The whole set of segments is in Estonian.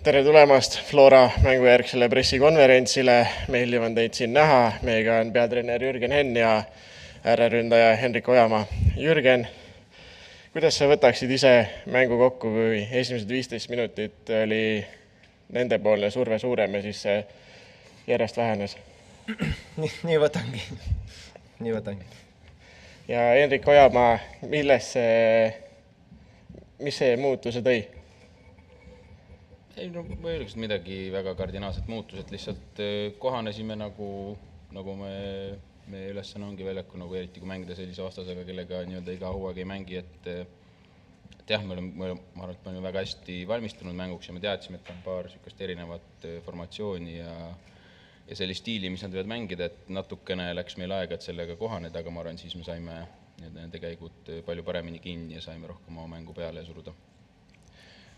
Tere tulemast Flora mängujärgsele pressikonverentsile. Meeldiv on teid siin näha. Meiega on peatreener Jürgen Henn ja ääreründaja Henrik Ojamaa. Jürgen, kuidas sa võtaksid ise mängu kokku, kui esimesed 15 minutit oli nendepoolne surve suurem ja siis see järjest vähenes? Nii võtangi. Ja Henrik Ojamaa, mis see muutuse tõi? Ei, no ma ei oleks midagi väga kardinaalset muutused, lihtsalt kohanesime nagu me ülesanne ongi väljakul, nagu eriti kui mängida sellise vastasega, kellega nii-öelda iga hooaeg ei mängi, et jah, ma arvan, et me olime väga hästi valmistunud mänguks ja me teadsime, et on paar sükast erinevat formatsiooni ja sellist stiili, mis nad võivad mängida, et natukene läks meil aega, et sellega kohaneda, aga ma arvan, siis me saime nende käigud palju paremini kinni ja saime rohkem oma mängu peale suruda.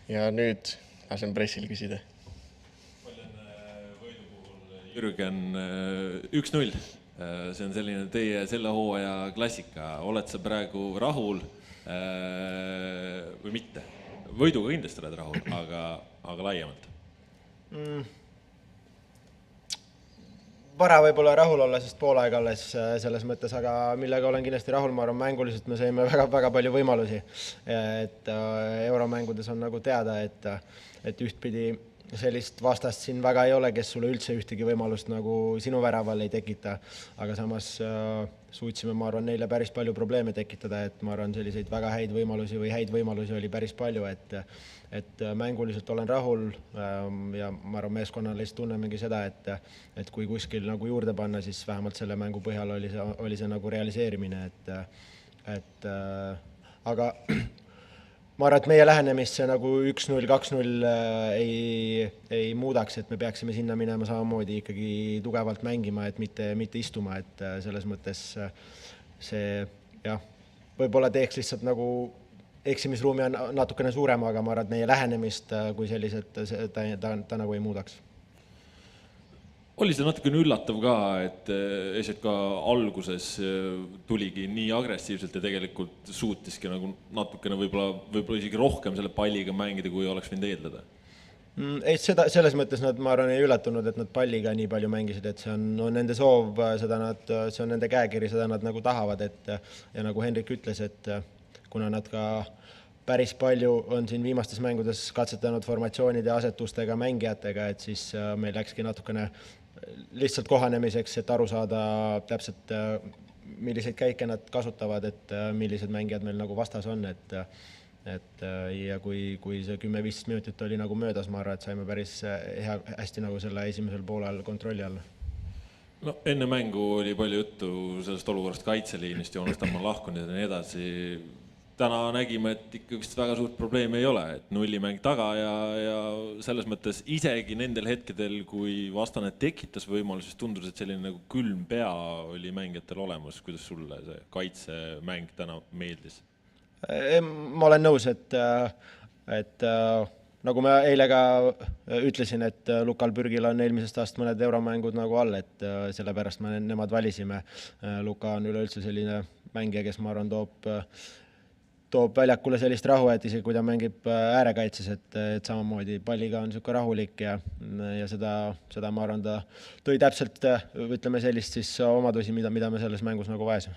Ja nüüd lasen pressil küsida. Palju on võidu puhul, Jürgen, 1-0. See on selline teie selle hooaja klassika. Oled sa praegu rahul või mitte? Võiduga kindlasti oled rahul, aga laiemalt? Vara võib olla rahul olla, sest pool aega alles selles mõttes, aga millega olen kindlasti rahul, ma arvan, mänguliselt me saime väga palju võimalusi. Et euromängudes on nagu teada, et ühtpidi sellist vastast siin väga ei ole, kes sulle üldse ühtegi võimalust nagu sinu väraval ei tekita, aga samas suutsime, ma arvan, neile päris palju probleeme tekitada, et ma arvan, selliseid väga häid võimalusi oli päris palju, et mänguliselt olen rahul ja ma arvan, meeskonnal lihtsalt tunnemegi seda, et kui kuskil nagu juurde panna, siis vähemalt selle mängu põhjal oli see nagu realiseerimine, aga ma arvan, et meie lähenemist see nagu 1-0, 2-0 ei muudaks, et me peaksime sinna minema samamoodi ikkagi tugevalt mängima, et mitte istuma, et selles mõttes see võib-olla teeks lihtsalt nagu eksimisruumi on natukene suurem, aga ma arvan, et meie lähenemist kui sellised ta nagu ei muudaks. Oli see natukene üllatav ka, et SJK alguses tuligi nii agressiivselt ja tegelikult suutiski nagu natukene võib-olla isegi rohkem selle palliga mängida, kui oleks võinud eeldada? Ei, selles mõttes nad, ma arvan, ei üllatunud, et nad palliga nii palju mängisid, et see on nende soov, see on nende käekiri, seda nad nagu tahavad, ja nagu Henrik ütles, et kuna nad ka päris palju on siin viimastes mängudes katsetanud formatsioonide asetustega mängijatega, et siis meil läkski natukene lihtsalt kohanemiseks, et aru saada täpselt, milliseid käike nad kasutavad, et millised mängijad meil nagu vastas on, ja kui see 10-15 minutit oli nagu möödas, ma arvan, et saime päris hästi nagu selle esimesel poolel kontrolli alla. No, enne mängu oli palju juttu sellest olukorrast kaitseliinist, Joonas Tamman lahkunud ja nii edasi. Täna nägime, et ikka vist väga suurt probleemi ei ole, et nullimäng taga ja selles mõttes isegi nendel hetkedel, kui vastane tekitas võimalus, siis tundus, et selline nagu külm pea oli mängijatel olemas. Kuidas sulle see kaitsemäng täna meeldis? Ma olen nõus, et nagu ma eile ka ütlesin, et Lukal Pürgil on eelmisest aastast mõned euromängud nagu all, et sellepärast me nemad valisime. Luka on üleüldse selline mängija, kes ma arvan toob väljakule sellist rahu, et isegi kui ta mängib äärekaitses, et samamoodi palliga on niisugune rahulik ja seda ma arvan, ta tõi täpselt, ütleme sellist siis omadusi, mida me selles mängus nagu vajasime.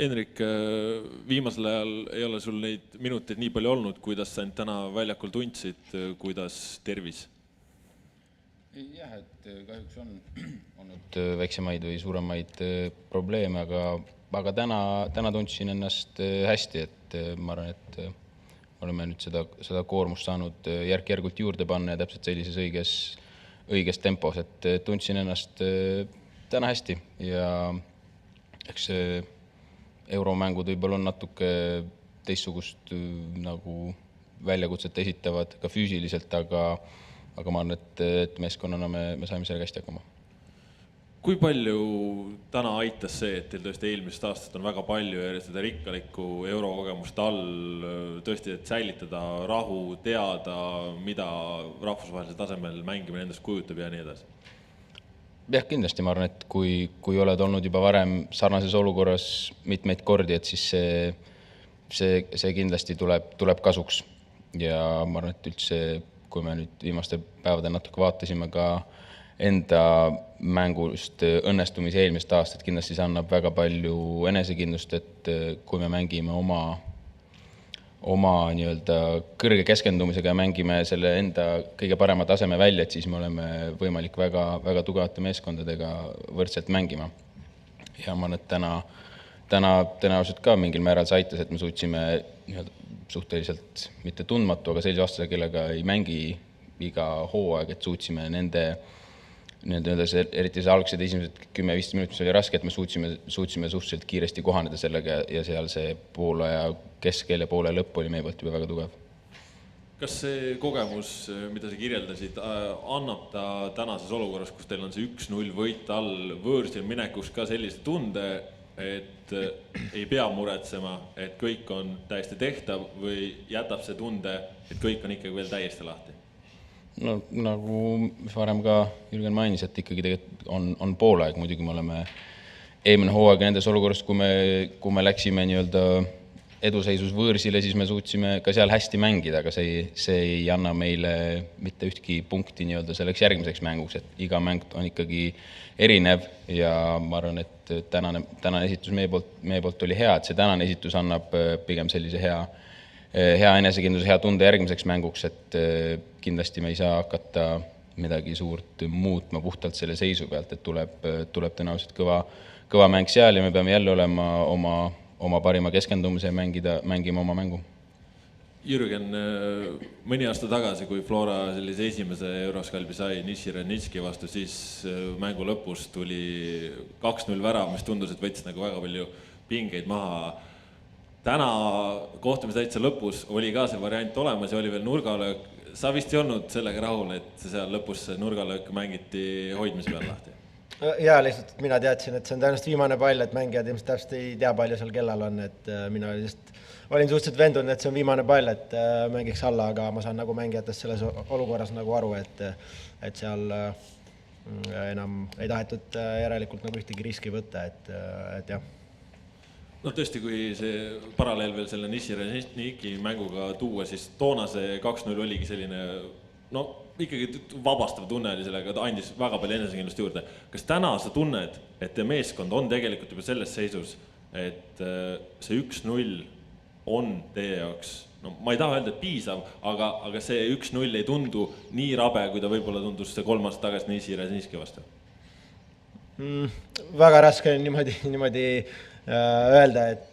Henrik, viimasel ajal ei ole sul neid minuteid nii palju olnud, kuidas sa end täna väljakul tundsid, kuidas tervis? Jah, et kahjuks on olnud väiksemaid või suuremaid probleeme, aga täna tundsin ennast hästi, et ma arvan, et oleme nüüd seda koormust saanud järk-järgult juurde panna ja täpselt sellises õiges tempos, et tundsin ennast täna hästi ja eks euromängud võib-olla on natuke teistsugust nagu väljakutset esitavad ka füüsiliselt, aga ma arvan, et meeskonnana me saime sellega hästi hakkama. Kui palju täna aitas see, et teil tõesti eelmisest aastast on väga palju ja seda rikkalikku eurokogemust all tõesti, et säilitada rahu, teada, mida rahvusvahelisel tasemel mängimine endast kujutab ja nii edasi? Jah, kindlasti ma arvan, et kui oled olnud juba varem sarnases olukorras mitmeid kordi, et siis see kindlasti tuleb kasuks. Ja ma arvan, et üldse kui me nüüd viimastel päevadel natuke vaatasime ka enda mängust õnnestumise eelmist aastat, kindlasti see annab väga palju enesekindlust, et kui me mängime oma nii-öelda kõrge keskendumisega ja mängime selle enda kõige parema taseme välja, et siis me oleme võimalik väga, väga tugevate meeskondadega võrdselt mängima. Ja ma arvan, et täna tõenäoliselt ka mingil määral see aitas, et me suutsime suhteliselt mitte tundmatu, aga sellise vastase, kellega ei mängi iga hooaeg, et suutsime nende eriti see algsed esimesed 10-15 minutit, mis oli raske, et me suutsime suhteliselt kiiresti kohaneda sellega ja seal see poolaja keskel ja poole lõpp oli meie poolt juba väga tugev. Kas see kogemus, mida sa kirjeldasid, annab ta tänases olukorras, kus teil on see 1-0 võit all võõrsil minekuks ka sellise tunde, et ei pea muretsema, et kõik on täiesti tehtav või jätab see tunde, et kõik on ikkagi veel täiesti lahti? No nagu varem ka Jürgen mainis, et ikkagi tegelikult on poolaeg, muidugi me oleme eelmine hooaeg nendes olukorras, kui me läksime nii-öelda eduseisus võõrsile, siis me suutsime ka seal hästi mängida, aga see ei anna meile mitte ühtki punkti nii-öelda selleks järgmiseks mänguks, et iga mäng on ikkagi erinev ja ma arvan, et tänane esitus meie poolt oli hea, et see tänane esitus annab pigem sellise hea enesekindluse, hea tunde järgmiseks mänguks, et kindlasti me ei saa hakata midagi suurt muutma puhtalt selle seisu pealt, et tuleb tõenäoliselt kõva mäng seal ja me peame jälle olema oma parima keskendumise ja mängima oma mängu. Jürgen, mõni aasta tagasi, kui Flora sellise esimese Euroskalbi sai Nissi Renitski vastu, siis mängu lõpus tuli 2-0 värav, mis tundus, et võttis nagu väga palju pingeid maha. Täna kohtumise täitsa lõpus oli ka see variant olemas ja oli veel nurgalöök. Sa vist ei olnud sellega rahul, et seal lõpus nurgalöök mängiti hoidmise peal lahti? Jaa, lihtsalt mina teadsin, et see on tõenäoliselt viimane pall, et mängijad ilmselt täpselt ei tea palju seal kellal on, et mina olin suhteliselt vendunud, et see on viimane pall, et mängiks alla, aga ma saan nagu mängijatest selles olukorras nagu aru, et seal enam ei tahetud järelikult nagu ühtegi riski võtta, et jah. No tõesti, kui see paralleel veel selle Nissi Renitski mänguga tuua, siis toona see 2-0 oligi selline, ikkagi vabastav tunne oli sellega, ta andis väga palju enesekindlust juurde. Kas täna sa tunned, et te meeskond on tegelikult juba selles seisus, et see 1-0 on teie jaoks, ma ei taha öelda, et piisav, aga see 1-0 ei tundu nii rabe, kui ta võib-olla tundus see 3 aastat tagasi Nissi Renitski vastu? Väga raske on niimoodi öelda, et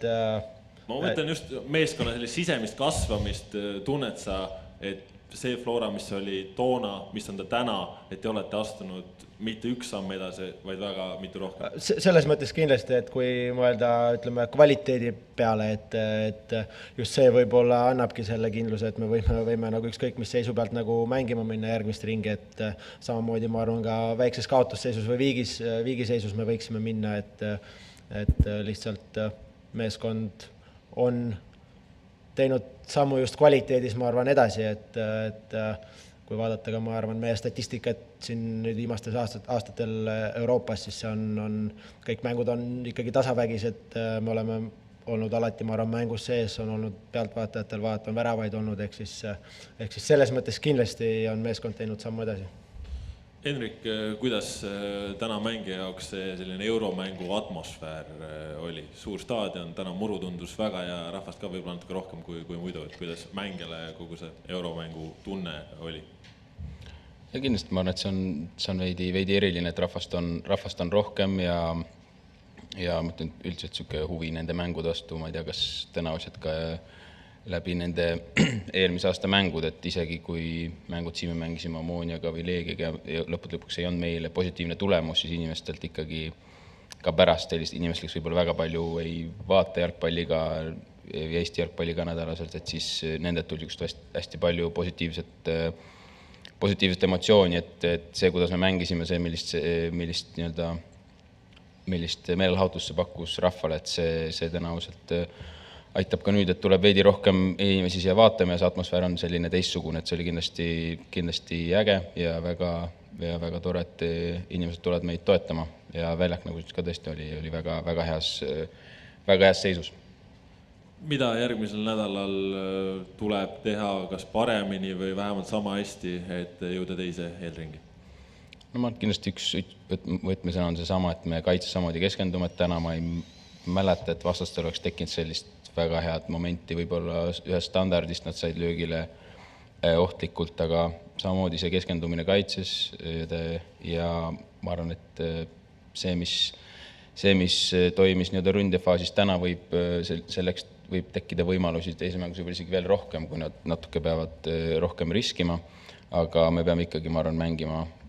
ma mõtlen just meeskonna sellist sisemist kasvamist, tunned sa, et see Flora, mis oli toona, mis on ta täna, et te olete astunud mitte üks samm edasi, vaid väga mitu rohkem? Selles mõttes kindlasti, et kui mõelda, ütleme, kvaliteedi peale, et just see võib-olla annabki selle kindluse, et me võime nagu ükskõik mis seisu pealt nagu mängima minna järgmist ringi, et samamoodi ma arvan ka väikses kaotusseisus või viigiseisus me võiksime minna, et lihtsalt meeskond on teinud sammu just kvaliteedis, ma arvan, edasi, et kui vaadata ka, ma arvan, meie statistikat siin nüüd viimastes aastatel Euroopas, siis see on kõik mängud on ikkagi tasavägised, me oleme olnud alati, ma arvan, mängus sees, on olnud pealtvaatajatel on väravaid olnud, ehk siis selles mõttes kindlasti on meeskond teinud sammu edasi. Henrik, kuidas täna mängija jaoks see selline euromängu atmosfäär oli? Suur staadion, täna muru tundus väga ja rahvast ka võib-olla natuke rohkem kui muidu, et kuidas mängijale kogu see euromängu tunne oli? Ja kindlasti ma arvan, et see on veidi eriline, et rahvast on rohkem ja mõtlen üldse selline huvi nende mängude vastu, ma ei tea, kas tõenäoliselt ka läbi nende eelmise aasta mängud, et isegi kui mängud siin me mängisime Omooniaga või Leegiga ja lõpuks ei olnud meile positiivne tulemus, siis inimestelt ikkagi ka pärast sellist inimest, kes võib-olla väga palju ei vaata jalgpalliga ja Eesti jalgpalliga nädalaselt, et siis nendelt tuli hästi palju positiivset emotsiooni, et see, kuidas me mängisime, see, millist meelelahutust see pakkus rahvale, et see tõenäoliselt aitab ka nüüd, et tuleb veidi rohkem inimesi siia vaatama ja see atmosfäär on selline teistsugune, et see oli kindlasti äge ja väga tore, et inimesed tulevad meid toetama ja väljak, nagu ka tõesti oli väga heas seisus. mida järgmisel nädalal tuleb teha kas paremini või vähemalt sama hästi, et jõuda teise eelringi? No ma kindlasti üks võtmesõna on seesama, et me kaitse samamoodi keskendume, et täna ma ei mäleta, et vastastel oleks tekkinud sellist väga head momenti, võib-olla ühest standardist nad said löögile ohtlikult, aga samamoodi see keskendumine kaitses ja ma arvan, et see, mis toimis nii-öelda ründefaasis täna selleks võib tekkida võimalusi teise mängus võib isegi veel rohkem, kui nad natuke peavad rohkem riskima, aga me peame ikkagi, ma arvan,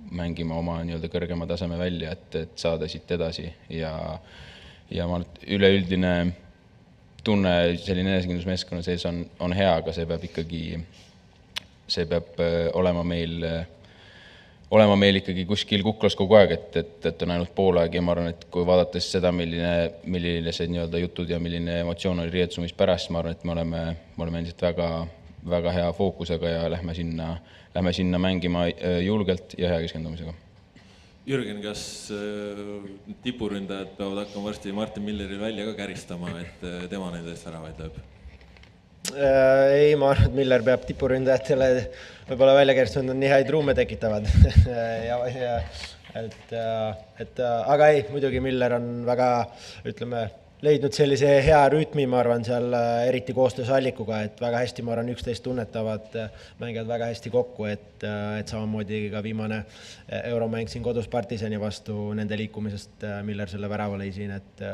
mängima oma nii-öelda kõrgema taseme välja, et saada siit edasi ja ma üleüldine tunne selline enesekindlus meeskonna sees on hea, aga see peab olema meil ikkagi kuskil kuklas kogu aeg, et on ainult pool aeg ja ma arvan, et kui vaadates seda, milline see nii-öelda jutud ja milline emotsioon oli riietusumis pärast, ma arvan, et me oleme endiselt väga, väga hea fookusega ja lähme sinna mängima julgelt ja hea keskendumisega. Jürgen, kas tipuründajad peavad hakkama varsti Martin Milleril välja ka käristama, et tema nendest väravaid lööb? Ei, ma arvan, et Miller peab tipuründajatele võib-olla välja käristanud, on nii häid ruume tekitavad. Aga ei, muidugi Miller on väga, ütleme, leidnud sellise hea rütmi, ma arvan, seal eriti koostöös Allikuga, et väga hästi, ma arvan, üksteist tunnetavad, mängivad väga hästi kokku, et samamoodi ka viimane euromäng siin kodus Partisani vastu nende liikumisest Miller selle värava lõi siin, et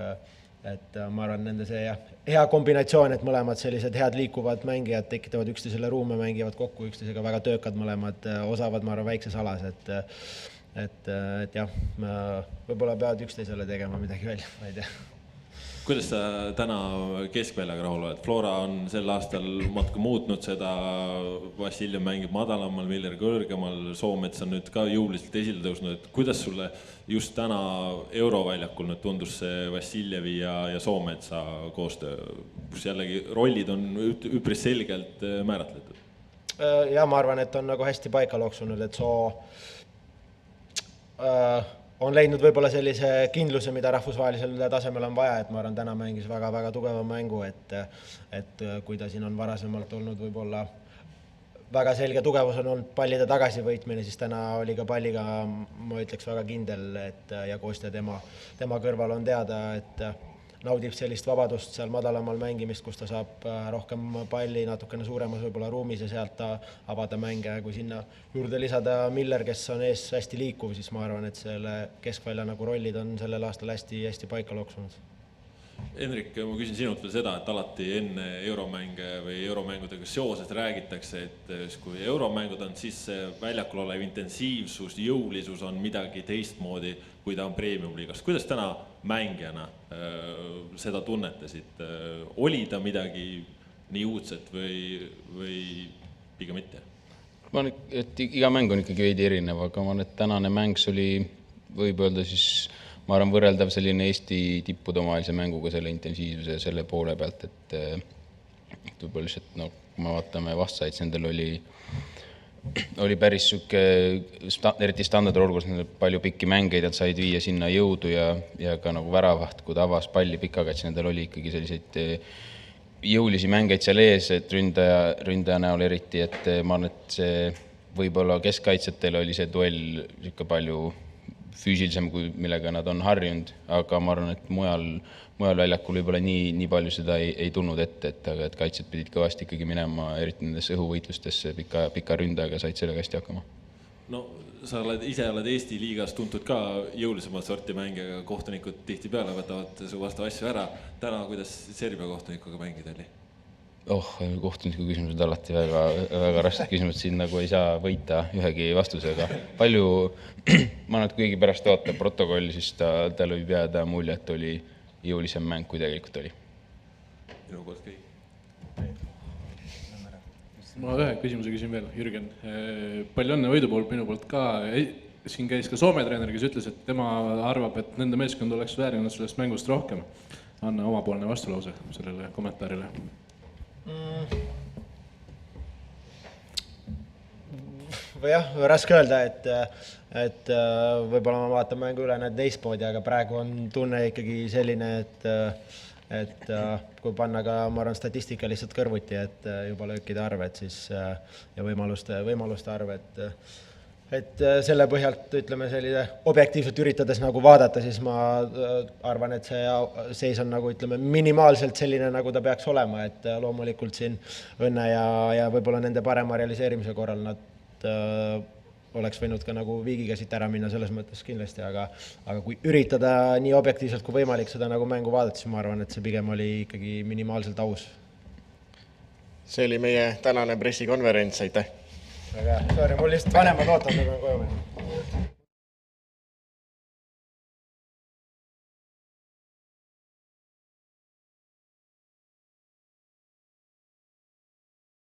ma arvan, nende see hea kombinatsioon, et mõlemad sellised head liikuvad mängijad tekitavad üksteisele ruume, mängivad kokku üksteisega väga töökad mõlemad, osavad, ma arvan, väikses alas, et jah, võib-olla peavad üksteisele tegema midagi välja, ma ei tea. Kuidas sa täna keskväljaga rahul oled? Flora on sel aastal matku muutnud seda, Vassiljev mängib madalamal, Miller kõrgemal, Soomets on nüüd ka jõuliselt esile tõusnud, et kuidas sulle just täna euroväljakul nüüd tundus see Vassiljevi ja Soometsa koostöö, kus jällegi rollid on üpris selgelt määratletud? Ja ma arvan, et on nagu hästi paika loksunud, et Soo on leidnud võib-olla sellise kindluse, mida rahvusvahelisel tasemel on vaja, et ma arvan, täna mängis väga-väga tugeva mängu, et kui ta siin on varasemalt olnud võib-olla väga selge tugevus on olnud pallide tagasivõitmine, siis täna oli ka palliga, ma ütleks, väga kindel, ja koostöö tema kõrval on teada, et naudib sellist vabadust seal madalamal mängimist, kus ta saab rohkem palli natukene suuremas võib-olla ruumis ja sealt avada mänge. Kui sinna juurde lisada Miller, kes on ees hästi liikuv, siis ma arvan, et selle keskvälja nagu rollid on sellel aastal hästi paika loksunud. Henrik, ma küsin sinult veel seda, et alati enne euromänge või euromängudega seoses räägitakse, et kui euromängud on, siis väljakul olev intensiivsus, jõulisus on midagi teistmoodi, kui ta on premium-liigas. Kuidas täna mängijana seda tunnetasid? Oli ta midagi nii uudset või pigem mitte? Ma arvan, et iga mäng on ikkagi veidi erinev, aga ma arvan, et tänane mäng oli, võib öelda siis, ma arvan, võrreldav selline Eesti tippude omavalise mänguga selle intensiivsuse ja selle poole pealt, et võib-olla lihtsalt, kui me vaatame vastajaid, nendel oli päris süke, eriti standardolukurs, palju pikki mängeid, et said viia sinna jõudu ja ka nagu väravaht, kui ta avas palli pikakatsi, nendel oli ikkagi selliseid jõulisi mängeid seal ees, et ründaja näol eriti, et ma arvan, et see võib-olla keskkaitsjatel oli see duell süke palju füüsilisem, millega nad on harjunud, aga ma arvan, et mujal väljakul võib-olla nii palju seda ei tulnud ette, et kaitsjad pidid kõvasti ikkagi minema, eriti nendes õhuvõitlustesse pika ründajaga said sellega hästi hakkama. No sa ise oled Eesti liigas tuntud ka jõulisemalt sorti mängijaga, kohtunikud tihtipeale võtavad su vastu asju ära. Täna, kuidas Serbia kohtunikuga mängida oli? Kohtuniku küsimused alati väga rasked küsimused, siin nagu ei saa võita ühegi vastusega. Palju, ma arvan, et kuigi pärast vaata protokolli, siis tal võib jääda mulje, et oli jõulisem mäng, kui tegelikult oli. Minu kord kõik. Ma ühe küsimuse küsin veel, Jürgen. Palju õnne võidu poolt minu poolt ka. Siin käis ka Soome treener, kes ütles, et tema arvab, et nende meeskond oleks väärinud sellest mängust rohkem. Anna omapoolne vastulause sellele kommentaarile. Jah, raske öelda, et võib-olla ma vaatan mängu üle need teistmoodi, aga praegu on tunne ikkagi selline, et kui panna ka, ma arvan, statistika lihtsalt kõrvuti, et juba löökide arv, et siis ja võimaluste arv, et selle põhjalt, ütleme, selline objektiivselt üritades nagu vaadata, siis ma arvan, et see seis on nagu, ütleme, minimaalselt selline, nagu ta peaks olema, et loomulikult siin õnne ja võib-olla nende parema realiseerimise korral nad oleks võinud ka nagu viigiga siit ära minna selles mõttes kindlasti, aga kui üritada nii objektiivselt kui võimalik seda nagu mängu vaadata, siis ma arvan, et see pigem oli ikkagi minimaalselt aus. See oli meie tänane pressikonverents, aitäh! Väga hea, sorry, mul lihtsalt vanemad ootavad, nagu on koju minna.